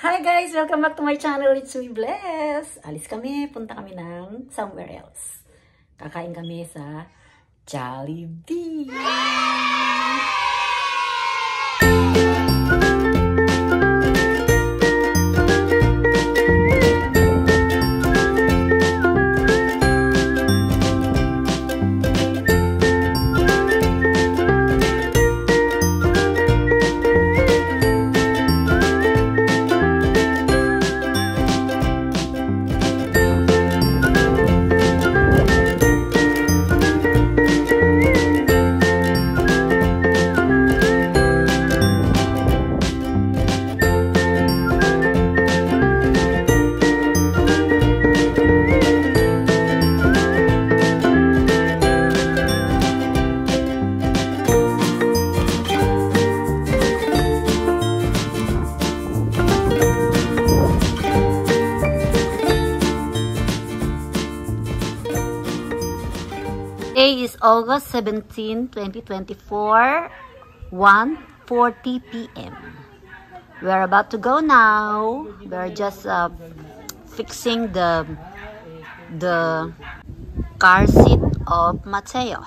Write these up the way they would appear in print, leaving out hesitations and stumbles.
Hi guys! Welcome back to my channel. It's me, Bless. Alis kami. Punta kami ng somewhere else. Kakain kami sa Jollibee. Today is August 17, 2024, 1:40 p.m. We are about to go now. We are just fixing the car seat of Mateo.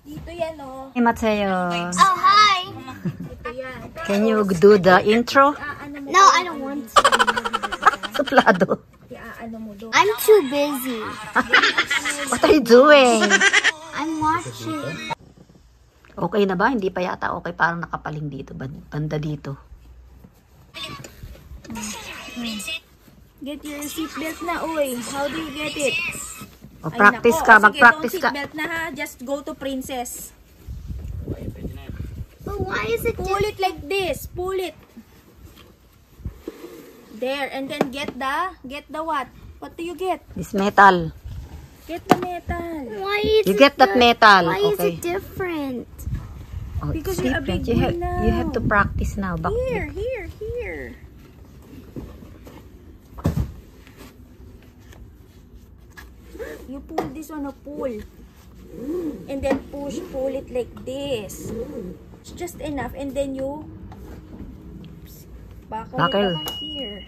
Dito yan, oh. Hey Mateo. Oh, hi! Can you do the intro? No, I don't want to. Suplado. I'm too busy. What are you doing? I'm watching. Okay na ba? Hindi pa yata okay. Parang nakapaling dito. Banda dito. Get your seatbelt na, uy. How do you get it? O, practice ka. Mag-practice ka. Seatbelt na, ha? Just go to Princess. But why is it pull it like this? Pull it. There. And then get the what? What do you get? This metal. Get the metal. Why is You get that metal. Why is Okay. it different? Oh, Because it's you're a big different. boy now. You have to practice now. Here. You pull this one, pull. And then pull it like this. It's just enough. And then you buckle it here.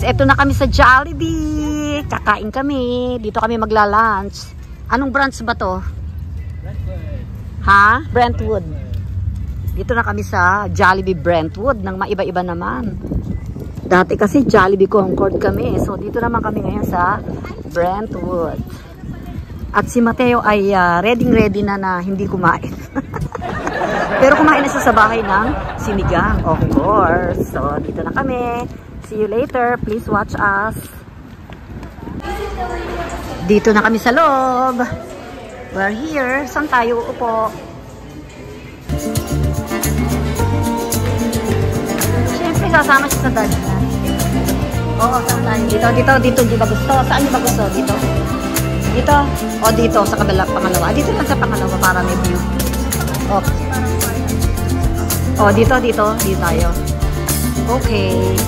Ito na kami sa Jollibee. Kakain kami. Dito kami magla-lunch. Anong branch ba to? Ha? Brentwood. Dito na kami sa Jollibee Brentwood. Nang maiba-iba naman. Dati kasi Jollibee Concord kami. So dito naman kami ngayon sa Brentwood. At si Mateo ay ready na hindi kumain. Pero kumain na siya sa bahay ng sinigang. Of course. So dito na kami. See you later. Please watch us. Dito na kami sa loob. We're here. Saan tayo uupo? Siyempre, sasama siya sa dad. Oo, saan tayo? Dito. Di ba gusto? Saan di ba gusto? Dito? Dito? O, dito. Sa pangalawa. Dito lang sa pangalawa para may view. O, dito. Dito tayo. Okay.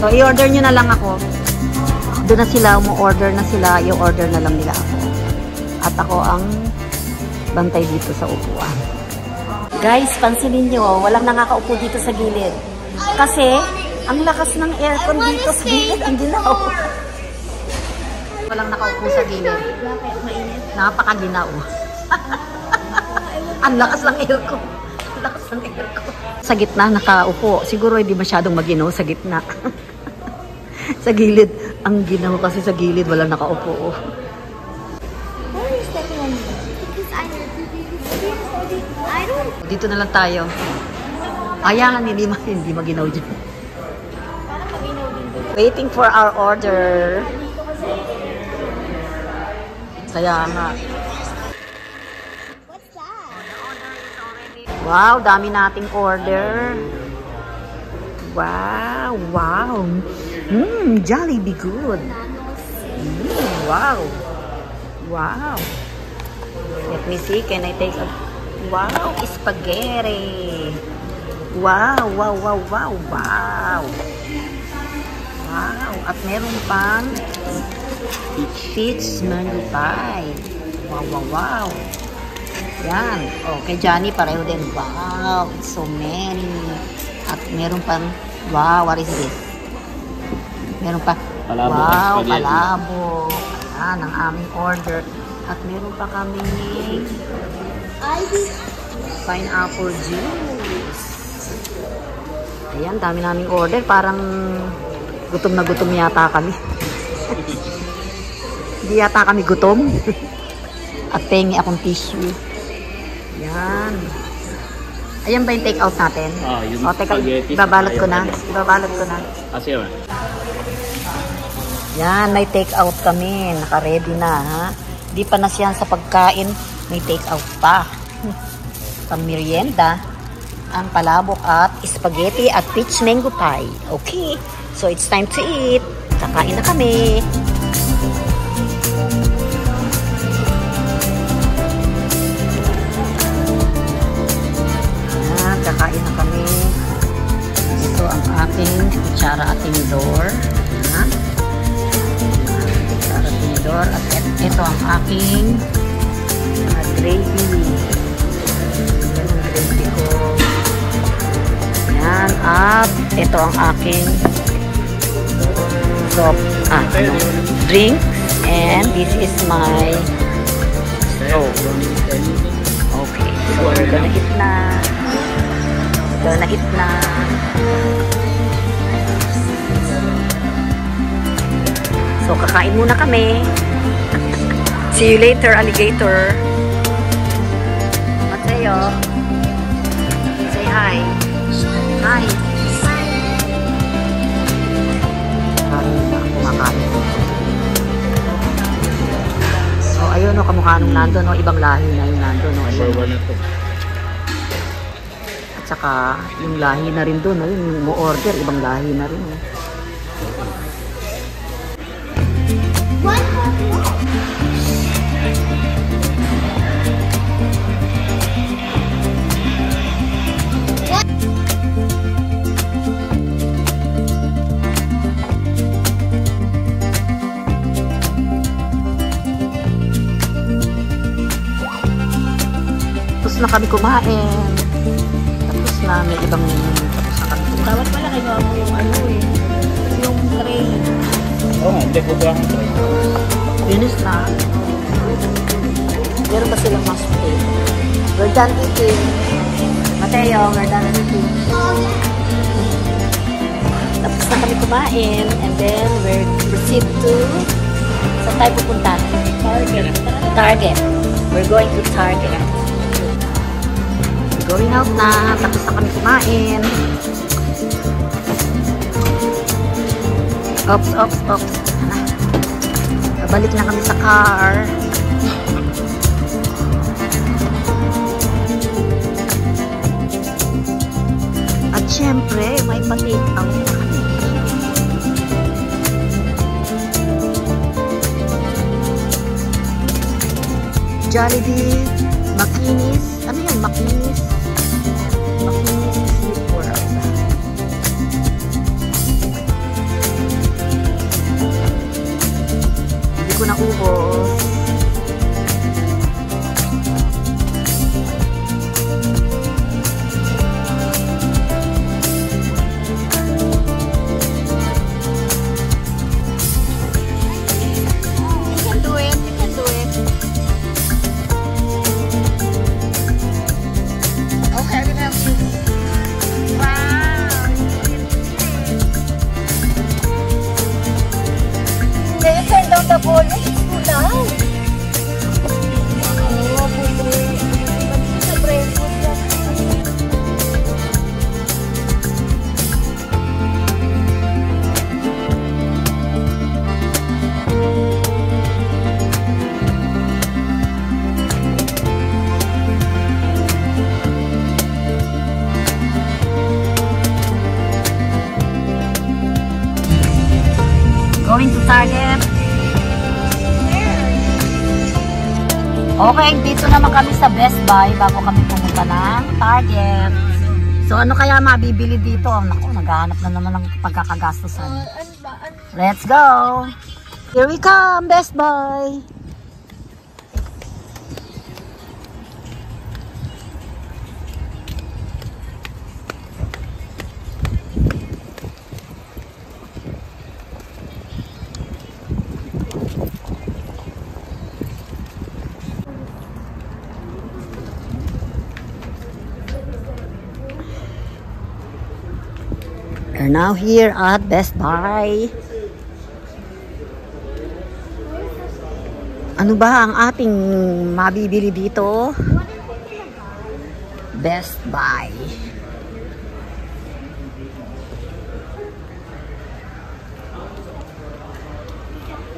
So, i-order nyo na lang ako. Doon na sila, umu-order na sila. I-order na lang nila ako. At ako ang bantay dito sa upuan. Guys, pansinin nyo, walang nakakaupo dito sa gilid. Kasi, Ang lakas ng aircon dito sa gilid. Ang ginaw. Walang nakaupo sa gilid. Bakit? Mainit? Napakaginaw. Ang lakas ng aircon. Ang lakas ng aircon. Sa gitna nakaupo. Siguro hindi masyadong maginaw sa gitna. Sa gilid. Ang ginaw kasi sa gilid. Walang nakaupo. Why are you stepping on me? Because I don't... Dito na lang tayo. Ayan, hindi maginaw dyan. Parang paginaw din doon. Waiting for our order. Kaya nga. What's that? Wow, dami nating order. Wow, wow. Jollibee good. Wow. Wow. Let me see, can I take a... Wow, spaghetti. Wow, wow, wow, wow, wow. Wow, at meron pang peach mango pie. Wow, wow, wow. Yan. Oh, kay Johnny pareho din. Wow, so many. At meron pang, wow, what is this? Meron pa, Palabok, wow, spaghetti. palabok. Yan, ang aming order. At meron pa kami pineapple juice. Ayan, dami naming order. Parang gutom na gutom yata kami. Hindi yata kami gutom. At pengi akong tissue. Yan. Ayan ba yung take out natin? Yung O, teka, spaghetti. ibabalot ko na. Ibabalot ko na. Kasi yun. Yan, may take out kami. Naka-ready na, ha? Di pa na siya sa pagkain. May take out pa. Pang merienda, ang palabok at spaghetti at peach mango pie. Okay, so it's time to eat. Kakain na kami. Kakain na kami. Ito ang aking kutsara at tinidor. Kutsara at tinidor. At ito ang aking gravy. Yan, at ito ang aking drink, and this is my stove. Okay, so we're gonna eat na. So kakain muna kami. See you later, alligator. Mateo, say hi. Hi. Kumakain. So, ayun o, kamukha nung nandun o, ibang lahi na yung nandun o. At saka, yung lahi na rin dun o, yung mo-order, ibang lahi na rin o. Na kami kumain. Tapos na may ibang tapos na kami kumain. Dapat pala kayo mo yung ano eh. Yung tray. Oo, hindi ko ba ang try. Finish na. Meron ba silang mashed potato? We're done eating. Mateo, we're done eating. Tapos na kami kumain. And then we're proceed to saan tayo pupunta? Target. We're going to Target. Going out na. Tapos na kami kumain. Oops. Balik na kami sa car. At syempre, may pa-take out na kami. Jollibee, Makinis. Ano yun? Makinis Sweet World. Hindi ko naubos. Going to Target. Okay, dito naman kami sa Best Buy bago kami pumunta ng Target. So, ano kaya mabibili dito? Naku, naghahanap na naman ng pagkakagastusan. Let's go! Here we come, Best Buy! We're now here at Best Buy. Ano ba ang ating mabibili dito? Best Buy.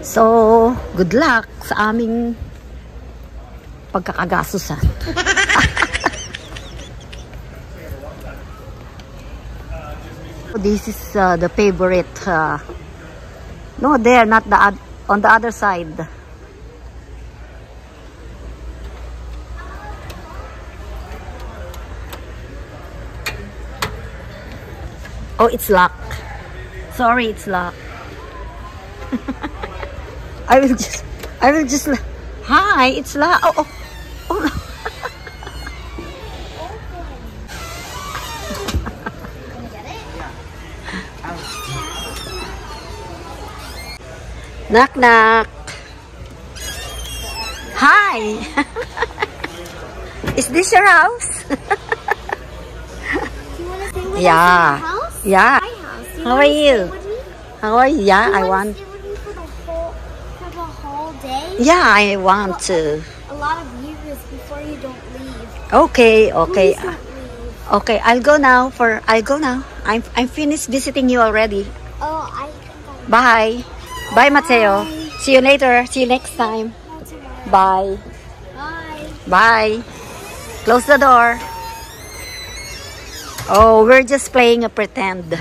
So, good luck sa aming pagkakagastusan. This is the favorite. No, there, not the on the other side. Oh, it's locked. Sorry, it's locked. I will just. Hi, it's locked. Oh, oh. Knock, knock. Hi. Is this your house? Yeah. Yeah. How are you? How are you? Yeah, I want. Stay with me for the whole day? Yeah, I want to. A lot of years before you don't leave. Okay, okay. Please don't leave. Okay, I'll go now. I'm finished visiting you already. Oh, I think Bye. Bye, Mateo. See you later. See you next time. I'm tomorrow. Bye. Bye. Bye. Close the door. Oh, we're just playing a pretend.